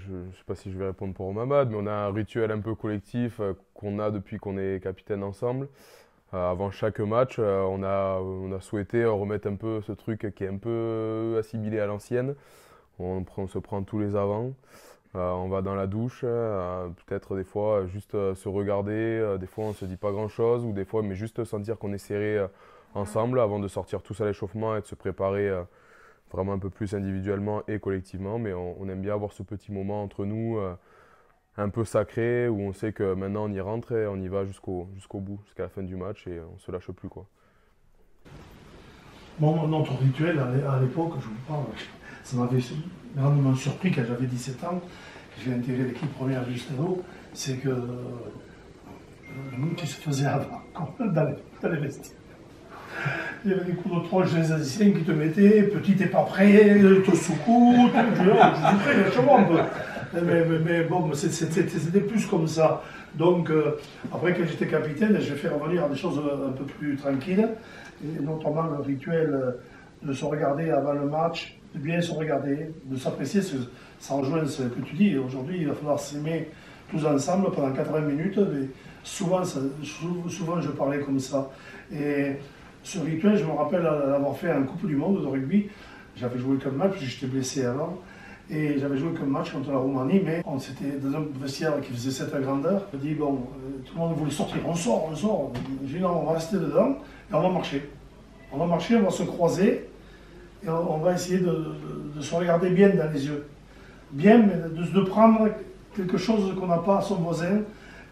je ne sais pas si je vais répondre pour Mamad, mais on a un rituel un peu collectif qu'on a depuis qu'on est capitaine ensemble. Avant chaque match, on a souhaité remettre un peu ce truc qui est un peu assimilé à l'ancienne. On se prend tous les avants. On va dans la douche, peut-être des fois juste se regarder, des fois on se dit pas grand-chose, ou des fois mais juste sentir qu'on est serré ensemble avant de sortir tous à l'échauffement et de se préparer vraiment un peu plus individuellement et collectivement. Mais on aime bien avoir ce petit moment entre nous, un peu sacré, où on sait que maintenant on y rentre et on y va jusqu'au bout, jusqu'à la fin du match et on se lâche plus, quoi. Bon, notre rituel à l'époque, je vous parle, ça m'avait grandement surpris quand j'avais 17 ans, que j'ai intégré l'équipe première du Stade, c'est que le monde qui se faisait avant, dans les vestiaires. Il y avait des coups de tronche des Asiatiens qui te mettaient, petit t'es pas prêt, te secoue, je suis prêt, je vois un peu. Mais bon, c'était plus comme ça. Donc, après, quand j'étais capitaine, j'ai fait revenir des choses un peu plus tranquilles, et notamment le rituel de se regarder avant le match, de bien se regarder, de s'apprécier, ça rejoint ce que tu dis. Aujourd'hui, il va falloir s'aimer tous ensemble pendant 80 minutes. Mais souvent je parlais comme ça. Et ce rituel, je me rappelle l'avoir fait en Coupe du Monde de rugby. J'avais joué qu'un match, j'étais blessé avant. Et j'avais joué qu'un match contre la Roumanie, mais on s'était dans un vestiaire qui faisait cette grandeur. Je dis, bon, tout le monde voulait sortir, on sort. J'ai dit, non, on va rester dedans et on va marcher. On va marcher, on va se croiser et on va essayer de se regarder bien dans les yeux. Bien, mais de prendre quelque chose qu'on n'a pas à son voisin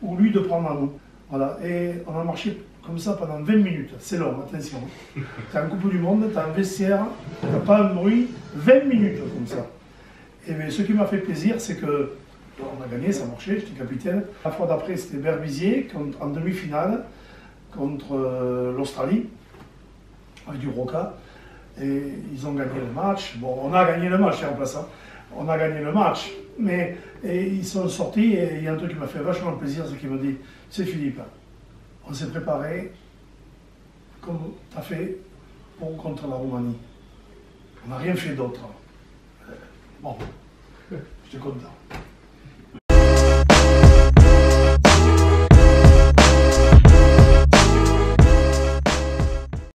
ou lui de prendre à nous. Voilà. Et on a marché comme ça pendant 20 minutes. C'est long, attention. Tu as un Coupe du Monde, tu as un vestiaire, tu n'as pas un bruit, 20 minutes comme ça. Et bien, ce qui m'a fait plaisir, c'est que on a gagné, ça marchait, j'étais capitaine. La fois d'après, c'était Berbizier en demi-finale contre l'Australie, avec du Roca. Et ils ont gagné le match. Bon, on a gagné le match, c'est en place. Hein. On a gagné le match. Mais ils sont sortis et il y a un truc qui m'a fait vachement plaisir, c'est qu'ils m'ont dit, c'est Philippe, on s'est préparé comme tu as fait contre la Roumanie. On n'a rien fait d'autre. Bon, j'étais content.